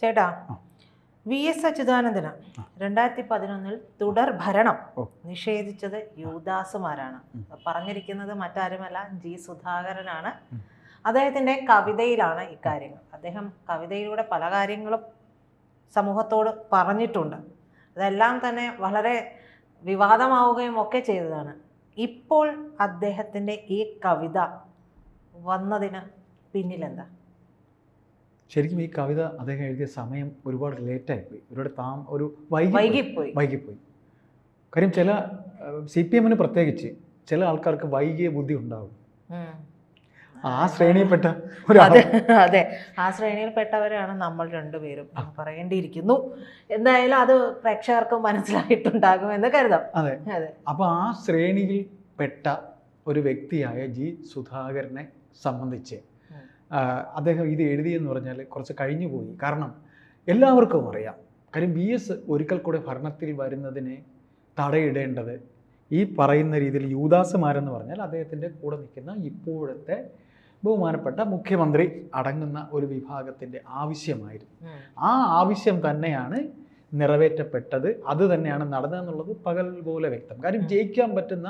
ചേട്ടാ, VS അച്യുതാനന്ദന് 2011 തുടർ ഭരണം നിഷേധിച്ചത് യുവദാസുമാരാണ്. പറഞ്ഞിരിക്കുന്നത് മറ്റാരുമല്ല, G. സുധാകരനാണ്. അദ്ദേഹത്തിൻ്റെ കവിതയിലാണ് ഇക്കാര്യങ്ങൾ. അദ്ദേഹം കവിതയിലൂടെ പല കാര്യങ്ങളും സമൂഹത്തോട് പറഞ്ഞിട്ടുണ്ട്. അതെല്ലാം തന്നെ വളരെ വിവാദമാവുകയും ഒക്കെ ചെയ്തതാണ്. ഇപ്പോൾ അദ്ദേഹത്തിൻ്റെ ഈ കവിത വന്നതിന് പിന്നിലെന്താ? ശരിക്കും ഈ കവിത അദ്ദേഹം എഴുതിയ സമയം ഒരുപാട് ലേറ്റായിപ്പോയി, ഒരു വൈകിപ്പോയി. കാര്യം ചില CPM പ്രത്യേകിച്ച് ചില ആൾക്കാർക്ക് വൈകിയ ബുദ്ധി ഉണ്ടാവും. ആ ശ്രേണിയിൽപ്പെട്ട അതെ, ആ ശ്രേണിയിൽപ്പെട്ടവരാണ് നമ്മൾ രണ്ടുപേരും പറയേണ്ടിയിരിക്കുന്നു. എന്തായാലും അത് പ്രേക്ഷകർക്ക് മനസ്സിലായിട്ടുണ്ടാകുമെന്ന് കരുതാം. അതെ. അപ്പോൾ ആ ശ്രേണിയിൽ പെട്ട ഒരു വ്യക്തിയായ G. സുധാകരനെ സംബന്ധിച്ച് അദ്ദേഹം ഇത് എഴുതിയെന്ന് പറഞ്ഞാൽ കുറച്ച് കഴിഞ്ഞു പോയി. കാരണം എല്ലാവർക്കും അറിയാം, കാര്യം VS ഒരിക്കൽ കൂടെ ഭരണത്തിൽ വരുന്നതിനെ തടയിടേണ്ടത് ഈ പറയുന്ന രീതിയിൽ യുവദാസുമാരെന്ന് പറഞ്ഞാൽ അദ്ദേഹത്തിൻ്റെ കൂടെ നിൽക്കുന്ന ഇപ്പോഴത്തെ ബഹുമാനപ്പെട്ട മുഖ്യമന്ത്രി അടങ്ങുന്ന ഒരു വിഭാഗത്തിൻ്റെ ആവശ്യമായിരുന്നു. ആ ആവശ്യം തന്നെയാണ് നിറവേറ്റപ്പെട്ടത്. അത് തന്നെയാണ് നടന്നതെന്നുള്ളത് പകൽ പോലെ വ്യക്തം. കാര്യം ജയിക്കാൻ പറ്റുന്ന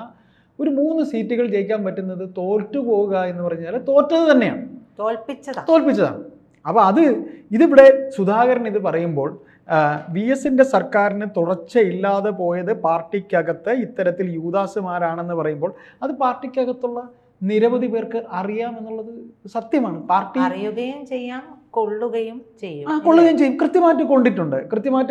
ഒരു 3 സീറ്റുകൾ ജയിക്കാൻ പറ്റുന്നത് തോറ്റു പോവുക എന്ന് പറഞ്ഞാൽ തോറ്റത് തന്നെയാണ്, തോൽപ്പിച്ചതാണ്. അപ്പോൾ ഇതിവിടെ സുധാകരൻ ഇത് പറയുമ്പോൾ VSന്റെ സർക്കാരിന് തുടർച്ചയില്ലാതെ പോയത് പാർട്ടിക്കകത്ത് ഇത്തരത്തിൽ യുവദാസുമാരാണെന്ന് പറയുമ്പോൾ അത് പാർട്ടിക്കകത്തുള്ള നിരവധി പേർക്ക് അറിയാമെന്നുള്ളത് സത്യമാണ്. പാർട്ടി അറിയുകയും ചെയ്യാം, കൊള്ളുകയും ചെയ്യും. കൃത്യമായിട്ട് കൊണ്ടിട്ടുണ്ട്.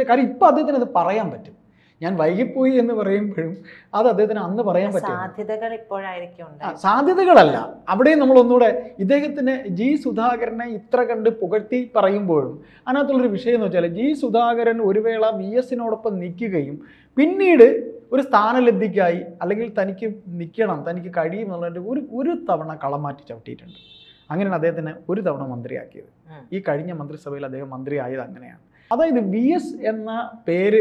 കാര്യം ഇപ്പം അദ്ദേഹത്തിന് അത് പറയാൻ പറ്റും. ഞാൻ വൈകിപ്പോയി എന്ന് പറയുമ്പോഴും അത് അദ്ദേഹത്തിന് അന്ന് പറയാൻ പറ്റും. സാധ്യതകൾ ഇപ്പോഴായിരിക്കും. സാധ്യതകളല്ല, അവിടെയും നമ്മൾ ഒന്നുകൂടെ ഇദ്ദേഹത്തിന് G. സുധാകരനെ ഇത്ര കണ്ട് പുകഴ്ത്തി പറയുമ്പോഴും അതിനകത്തുള്ളൊരു വിഷയം എന്ന് വെച്ചാൽ G. സുധാകരൻ ഒരു വേള VSനോടൊപ്പം നിൽക്കുകയും പിന്നീട് ഒരു സ്ഥാനലബ്ധിക്കായി അല്ലെങ്കിൽ തനിക്ക് നിൽക്കണം, തനിക്ക് കഴിയും എന്നുള്ളതിൻ്റെ ഒരു തവണ കളം മാറ്റി ചവിട്ടിയിട്ടുണ്ട്. അങ്ങനെയാണ് അദ്ദേഹത്തിന് ഒരു തവണ മന്ത്രിയാക്കിയത്. ഈ കഴിഞ്ഞ മന്ത്രിസഭയിൽ അദ്ദേഹം മന്ത്രിയായത് അങ്ങനെയാണ്. അതായത് VS എന്ന പേര്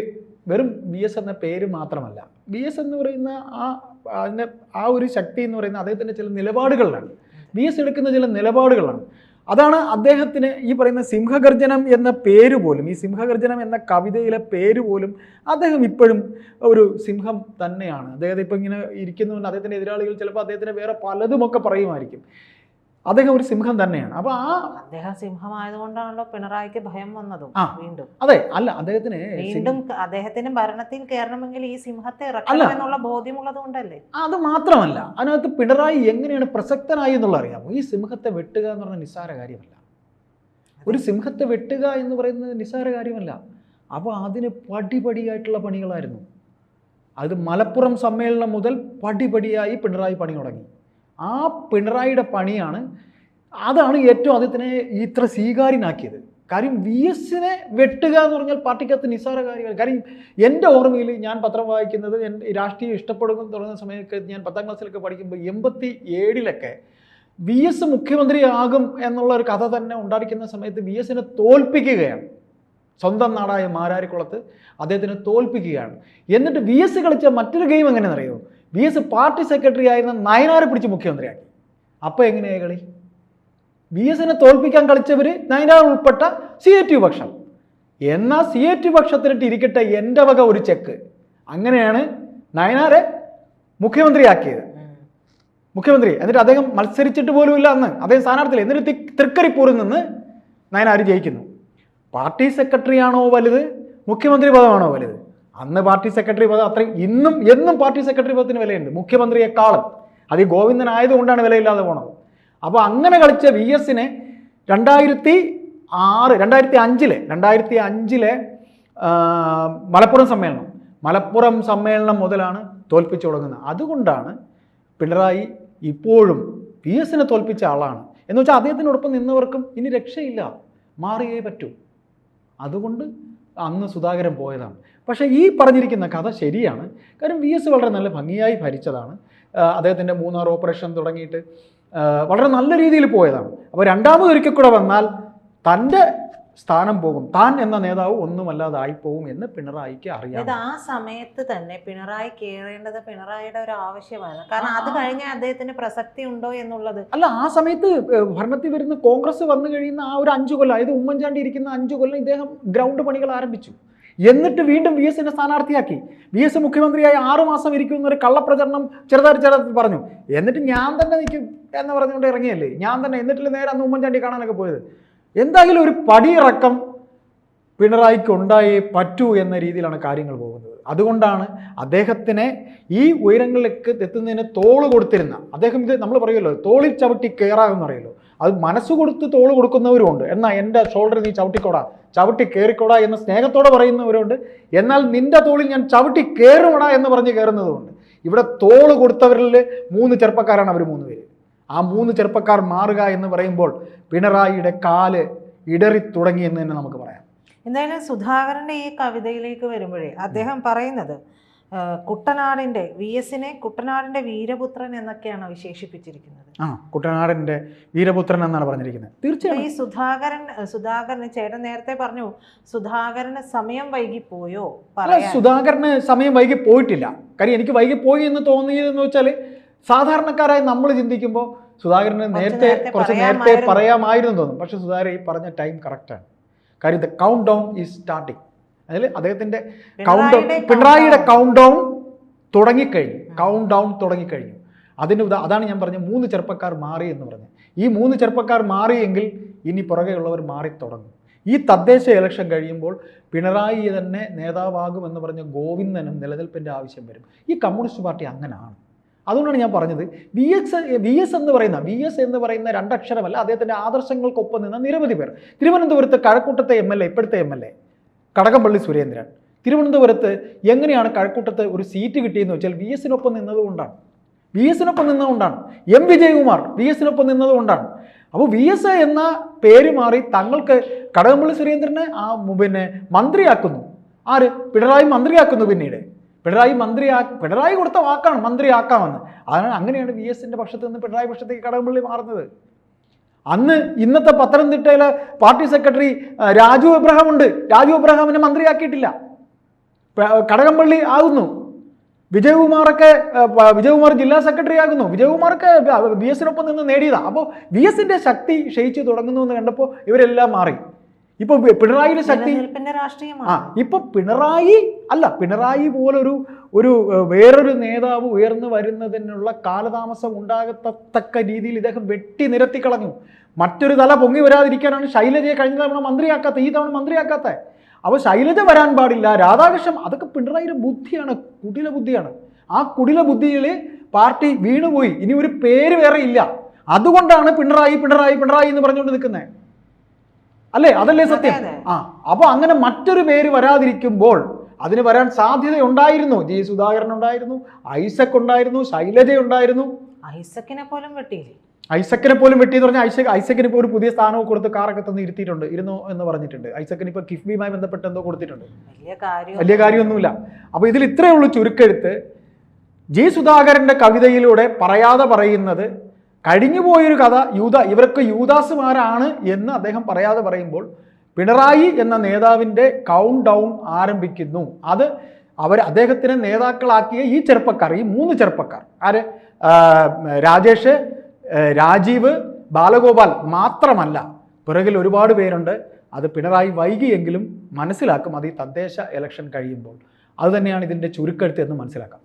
വെറും VS എന്ന പേര് മാത്രമല്ല, VS എന്ന് പറയുന്ന അതിൻ്റെ ഒരു ശക്തി എന്ന് പറയുന്ന അദ്ദേഹത്തിൻ്റെ ചില നിലപാടുകളിലാണ്. VS എടുക്കുന്ന ചില നിലപാടുകളാണ്. അതാണ് അദ്ദേഹത്തിന് ഈ പറയുന്ന സിംഹഗർജനം എന്ന പേര് പോലും, ഈ സിംഹഗർജനം എന്ന കവിതയിലെ പേര് പോലും അദ്ദേഹം ഇപ്പോഴും ഒരു സിംഹം തന്നെയാണ്. അദ്ദേഹത്തെ ഇപ്പം ഇങ്ങനെ ഇരിക്കുന്നുണ്ട്. അദ്ദേഹത്തിൻ്റെ എതിരാളികൾ ചിലപ്പോൾ അദ്ദേഹത്തിന് വേറെ പലതുമൊക്കെ പറയുമായിരിക്കും. അദ്ദേഹം ഒരു സിംഹം തന്നെയാണ്. അപ്പോൾ അദ്ദേഹം സിംഹമായതുകൊണ്ടാണല്ലോ പിണറായിക്ക് ഭയം വന്നതും. വീണ്ടും അതെ, അല്ല അദ്ദേഹത്തിന് വീണ്ടും അദ്ദേഹത്തിന് ഭരണത്തിൽ കയറണമെങ്കിൽ ഈ സിംഹത്തെ ഇറക്കണം എന്നുള്ള ബോധ്യമുള്ളത് കൊണ്ടല്ലേ. അത് മാത്രമല്ല, അതിനകത്ത് പിണറായി എങ്ങനെയാണ് പ്രസക്തനായി എന്നുള്ള അറിയാമോ? ഈ സിംഹത്തെ വെട്ടുക എന്ന് പറഞ്ഞാൽ നിസ്സാര കാര്യമല്ല. ഒരു സിംഹത്തെ വെട്ടുക എന്ന് പറയുന്നത് നിസ്സാര കാര്യമല്ല. അപ്പോൾ അതിന് പടിപടിയായിട്ടുള്ള പണികളായിരുന്നു. അത് മലപ്പുറം സമ്മേളനം മുതൽ പടിപടിയായി പിണറായി പണി തുടങ്ങി. ആ പിണറായിയുടെ പണിയാണ്, അതാണ് ഏറ്റവും അദ്ദേഹത്തിനെ ഇത്ര സ്വീകാര്യനാക്കിയത്. കാര്യം VSനെ വെട്ടുക എന്ന് പറഞ്ഞാൽ പാർട്ടിക്കകത്ത് നിസ്സാര കാര്യമാണ്. കാര്യം എൻ്റെ ഓർമ്മയിൽ ഞാൻ പത്രം വായിക്കുന്നത്, രാഷ്ട്രീയം ഇഷ്ടപ്പെടുന്ന തുടങ്ങുന്ന സമയത്ത് ഞാൻ 10ാം ക്ലാസ്സിലൊക്കെ പഠിക്കുമ്പോൾ 87 VS മുഖ്യമന്ത്രിയാകും എന്നുള്ള ഒരു കഥ തന്നെ ഉണ്ടായിരിക്കുന്ന സമയത്ത് VSനെ തോൽപ്പിക്കുകയാണ്. സ്വന്തം നാടായ മാരാരിക്കുളത്ത് അദ്ദേഹത്തിന് തോൽപ്പിക്കുകയാണ്. എന്നിട്ട് VS കളിച്ച മറ്റൊരു ഗെയിം എങ്ങനെയെന്നറിയോ? VS പാർട്ടി സെക്രട്ടറി ആയിരുന്ന നയനാരെ പിടിച്ച് മുഖ്യമന്ത്രിയാക്കി. അപ്പോൾ എങ്ങനെയായി കളി? VSനെ തോൽപ്പിക്കാൻ കളിച്ചവർ നയനാർ ഉൾപ്പെട്ട CATU പക്ഷം. എന്നാൽ CATU പക്ഷത്തിലിട്ട് ഇരിക്കട്ടെ എൻ്റെ വക ഒരു ചെക്ക്. അങ്ങനെയാണ് നയനാരെ മുഖ്യമന്ത്രിയാക്കിയത്. എന്നിട്ട് അദ്ദേഹം മത്സരിച്ചിട്ട് പോലുമില്ല അന്ന്, അദ്ദേഹം സ്ഥാനാർത്ഥിയില്ല. എന്നിട്ട് തൃക്കരിപ്പൂരിൽ നിന്ന് നയനാർ ജയിക്കുന്നു. പാർട്ടി സെക്രട്ടറി ആണോ വലുത്, മുഖ്യമന്ത്രി പദമാണോ വലുത്? അന്ന് പാർട്ടി സെക്രട്ടറി പദം അത്രയും, എന്നും പാർട്ടി സെക്രട്ടറി പദത്തിന് വിലയുണ്ട്, മുഖ്യമന്ത്രിയെക്കാളും. അത് ഈ ഗോവിന്ദൻ ആയതുകൊണ്ടാണ് വിലയില്ലാതെ പോണത്. അപ്പോൾ അങ്ങനെ കളിച്ച VSനെ 2005 മലപ്പുറം സമ്മേളനം മുതലാണ് തോൽപ്പിച്ചു തുടങ്ങുന്നത്. അതുകൊണ്ടാണ് പിണറായി ഇപ്പോഴും VSനെ തോൽപ്പിച്ച ആളാണ് എന്ന് വെച്ചാൽ അദ്ദേഹത്തിനോടൊപ്പം നിന്നവർക്കും ഇനി രക്ഷയില്ല, മാറിയേ പറ്റൂ. അതുകൊണ്ട് അന്ന് സുധാകരൻ പോയതാണ്. പക്ഷേ ഈ പറഞ്ഞിരിക്കുന്ന കഥ ശരിയാണ്. കാര്യം VS വളരെ നല്ല ഭംഗിയായി ഭരിച്ചതാണ്. അദ്ദേഹത്തിൻ്റെ 3 ഓപ്പറേഷൻ തുടങ്ങിയിട്ട് വളരെ നല്ല രീതിയിൽ പോയതാണ്. അപ്പോൾ രണ്ടാമതൊരിക്കൽ കൂടെ വന്നാൽ തൻ്റെ സ്ഥാനം പോകും, താൻ എന്ന നേതാവ് ഒന്നുമല്ലാതായി പോകും എന്ന് പിണറായിക്ക് അറിയാം. ആ സമയത്ത് തന്നെ പിണറായി കയറേണ്ടത് പിണറായിയുടെ ഒരു ആവശ്യമാണ്. കാരണം അത് കഴിഞ്ഞാൽ അദ്ദേഹത്തിന് പ്രസക്തി ഉണ്ടോ എന്നുള്ളത് അല്ല. ആ സമയത്ത് ഭരണത്തിൽ വരുന്ന കോൺഗ്രസ് വന്നു കഴിയുന്ന ആ ഒരു 5 കൊല്ലം, അതായത് ഉമ്മൻചാണ്ടി ഇരിക്കുന്ന 5 കൊല്ലം ഇദ്ദേഹം ഗ്രൗണ്ട് പണികൾ ആരംഭിച്ചു. എന്നിട്ട് വീണ്ടും വി എസിനെ സ്ഥാനാർത്ഥിയാക്കി. വി എസ് മുഖ്യമന്ത്രിയായി 6 മാസം ഇരിക്കുന്ന ഒരു കള്ളപ്രചരണം ചെറുതായി പറഞ്ഞു. എന്നിട്ട് ഞാൻ തന്നെ നിൽക്കും എന്ന് പറഞ്ഞുകൊണ്ട് ഇറങ്ങിയല്ലേ, ഞാൻ തന്നെ. എന്നിട്ടില്ല നേരെ അന്ന് ഉമ്മൻചാണ്ടി കാണാനൊക്കെ പോയത്. എന്തായാലും ഒരു പടിയിറക്കം പിണറായിക്ക് ഉണ്ടായേ പറ്റൂ എന്ന രീതിയിലാണ് കാര്യങ്ങൾ പോകുന്നത്. അതുകൊണ്ടാണ് അദ്ദേഹത്തിനെ ഈ ഉയരങ്ങളിലേക്ക് എത്തുന്നതിന് തോള് കൊടുത്തിരുന്ന അദ്ദേഹം, ഇത് നമ്മൾ പറയുമല്ലോ തോളിൽ ചവിട്ടി കയറാമെന്ന് പറയുമല്ലോ, അത് മനസ്സ് കൊടുത്ത് തോള് കൊടുക്കുന്നവരുമുണ്ട്. എന്നാൽ എൻ്റെ ഷോൾഡർ നീ ചവിട്ടി കയറിക്കോടാ എന്ന് സ്നേഹത്തോടെ പറയുന്നവരുണ്ട്. എന്നാൽ നിന്റെ തോളിൽ ഞാൻ ചവിട്ടി കയറുമടാ എന്ന് പറഞ്ഞ് കയറുന്നതുമുണ്ട്. ഇവിടെ തോള് കൊടുത്തവരിൽ 3 ചെറുപ്പക്കാരാണ് അവർ 3 പേര്. ആ 3 ചെറുപ്പക്കാർ മാറുക എന്ന് പറയുമ്പോൾ പിണറായിയുടെ കാല് ഇടറി തുടങ്ങി എന്ന് തന്നെ നമുക്ക് പറയാം. എന്തായാലും സുധാകരൻ്റെ ഈ കവിതയിലേക്ക് വരുമ്പോഴേ അദ്ദേഹം പറയുന്നത് കുട്ടനാടിൻ്റെ വി എസിനെ കുട്ടനാടിൻ്റെ വീരപുത്രൻ എന്നൊക്കെയാണ് വിശേഷിപ്പിച്ചിരിക്കുന്നത്. കുട്ടനാടിൻ്റെ വീരപുത്രൻ എന്നാണ് പറഞ്ഞിരിക്കുന്നത്. തീർച്ചയായും ഈ സുധാകരന് ചേട്ടൻ നേരത്തെ പറഞ്ഞു സുധാകരന് സമയം വൈകി പോയോ? സുധാകരന് സമയം വൈകി പോയിട്ടില്ല. കാര്യം എനിക്ക് വൈകി പോയി എന്ന് തോന്നിയതെന്ന് വെച്ചാൽ സാധാരണക്കാരായി നമ്മൾ ചിന്തിക്കുമ്പോൾ സുധാകരന് കുറച്ച് നേരത്തെ പറയാമായിരുന്നു തോന്നും. പക്ഷെ സുധാകരൻ ഈ പറഞ്ഞ ടൈം കറക്റ്റാണ്. കാര്യം the count down is starting. അതിൽ അദ്ദേഹത്തിൻ്റെ പിണറായിയുടെ കൗണ്ട് ഡൗൺ തുടങ്ങിക്കഴിഞ്ഞു. അതാണ് ഞാൻ പറഞ്ഞത് 3 ചെറുപ്പക്കാർ മാറി എന്ന് പറഞ്ഞത്. ഈ 3 ചെറുപ്പക്കാർ മാറിയെങ്കിൽ ഇനി പുറകെയുള്ളവർ മാറി തുടങ്ങും. ഈ തദ്ദേശ ഇലക്ഷൻ കഴിയുമ്പോൾ പിണറായി തന്നെ നേതാവാകുമെന്ന് പറഞ്ഞ ഗോവിന്ദനും നിലനിൽപ്പിൻ്റെ ആവശ്യം വരും. ഈ കമ്മ്യൂണിസ്റ്റ് പാർട്ടി അങ്ങനെയാണ്. അതുകൊണ്ടാണ് ഞാൻ പറഞ്ഞത് വി എസ് എന്ന് പറയുന്ന 2 അക്ഷരമല്ല, അദ്ദേഹത്തിൻ്റെ ആദർശങ്ങൾക്കൊപ്പം നിന്ന നിരവധി പേർ. തിരുവനന്തപുരത്ത് കഴക്കൂട്ടത്തെ MLA, ഇപ്പോഴത്തെ MLA കടകംപള്ളി സുരേന്ദ്രൻ, തിരുവനന്തപുരത്ത് എങ്ങനെയാണ് കഴക്കൂട്ടത്ത് ഒരു സീറ്റ് കിട്ടിയെന്ന് വെച്ചാൽ വി എസിനൊപ്പം നിന്നതുകൊണ്ടാണ്. എം വിജയകുമാർ വി എസിനൊപ്പം നിന്നതുകൊണ്ടാണ്. അപ്പോൾ വി എസ് എന്ന പേര് മാറി തങ്ങൾക്ക് കടകംപള്ളി സുരേന്ദ്രനെ മന്ത്രിയാക്കുന്നു. ആര്? പിണറായി മന്ത്രിയാക്കുന്നു. പിന്നീട് പിണറായി കൊടുത്ത വാക്കാണ് മന്ത്രിയാക്കാമെന്ന്. അങ്ങനെയാണ് വി എസിൻ്റെ പക്ഷത്ത് നിന്ന് പിണറായി പക്ഷത്തേക്ക് കടകംപള്ളി മാറുന്നത്. അന്ന് ഇന്നത്തെ പത്തനംതിട്ടയിലെ പാർട്ടി സെക്രട്ടറി രാജു എബ്രഹാം ഉണ്ട്. രാജു എബ്രഹാമിനെ മന്ത്രിയാക്കിയിട്ടില്ല, കടകംപള്ളി ആകുന്നു. വിജയകുമാർ ജില്ലാ സെക്രട്ടറി ആകുന്നു. വിജയകുമാർക്ക് വി എസിനൊപ്പം നിന്ന് നേടിയതാണ്. അപ്പോൾ വി എസിൻ്റെ ശക്തി ക്ഷയിച്ചു തുടങ്ങുന്നു എന്ന് കണ്ടപ്പോൾ ഇവരെല്ലാം മാറി. ഇപ്പൊ പിണറായിയുടെ ശക്തി ഇപ്പൊ പിണറായി പോലൊരു വേറൊരു നേതാവ് ഉയർന്നു വരുന്നതിനുള്ള കാലതാമസം ഉണ്ടാകത്തക്ക രീതിയിൽ ഇദ്ദേഹം വെട്ടി നിരത്തി കളഞ്ഞു. മറ്റൊരു തല പൊങ്ങി വരാതിരിക്കാനാണ് ശൈലജയെ കഴിഞ്ഞ തവണ മന്ത്രിയാക്കാത്ത, ഈ തവണ മന്ത്രിയാക്കാത്ത. അപ്പോൾ ശൈലജ വരാൻ പാടില്ല, രാധാകൃഷ്ണൻ, അതൊക്കെ പിണറായിയുടെ ബുദ്ധിയാണ്, കുടില ബുദ്ധിയാണ്. ആ കുടില ബുദ്ധിയിൽ പാർട്ടി വീണുപോയി. ഇനി ഒരു പേര് വേറെ ഇല്ല. അതുകൊണ്ടാണ് പിണറായി എന്ന് പറഞ്ഞുകൊണ്ട് നിൽക്കുന്നത്. അല്ലേ? അതല്ലേ സത്യം? അപ്പോൾ അങ്ങനെ മറ്റൊരു പേര് വരാതിരിക്കുമ്പോൾ അതിന് വരാൻ സാധ്യതയുണ്ടായിരുന്നു. ജി സുധാകരൻ ഉണ്ടായിരുന്നു, ഐസക് ഉണ്ടായിരുന്നു, ശൈലജ ഉണ്ടായിരുന്നു. ഐസക്കിനെ പോലും വെട്ടിയെന്ന് പറഞ്ഞാൽ ഐസക്കിന് ഇപ്പോൾ ഒരു പുതിയ സ്ഥാനവും കൊടുത്ത് കാറൊക്കെ തന്ന് ഇരുന്നു എന്ന് പറഞ്ഞിട്ടുണ്ട്. ഐസക്കിന് ഇപ്പോൾ കിഫ്ബിയുമായി ബന്ധപ്പെട്ട് എന്തോ കൊടുത്തിട്ടുണ്ട്. വലിയ കാര്യമൊന്നുമില്ല. അപ്പോൾ ഇതിൽ ഇത്രയേ ഉള്ളൂ ചുരുക്കെഴുത്ത്. ജി സുധാകരൻ്റെ കവിതയിലൂടെ പറയാതെ പറയുന്നത് കഴിഞ്ഞുപോയൊരു കഥ, ഇവർക്ക് യൂദാസുമാരാണ് എന്ന് അദ്ദേഹം പറയാതെ പറയുമ്പോൾ പിണറായി എന്ന നേതാവിൻ്റെ കൗണ്ട് ഡൗൺ ആരംഭിക്കുന്നു. അത് അദ്ദേഹത്തിനെ നേതാക്കളാക്കിയ ഈ ചെറുപ്പക്കാർ, ഈ 3 ചെറുപ്പക്കാർ, ആര്? രാജേഷ്, രാജീവ്, ബാലഗോപാൽ മാത്രമല്ല, പിറകിൽ ഒരുപാട് പേരുണ്ട്. അത് പിണറായി വൈകിയെങ്കിലും മനസ്സിലാക്കും. അത് ഈ തദ്ദേശ ഇലക്ഷൻ കഴിയുമ്പോൾ. അതുതന്നെയാണ് ഇതിൻ്റെ ചുരുക്കെഴുത്ത് എന്ന് മനസ്സിലാക്കാം.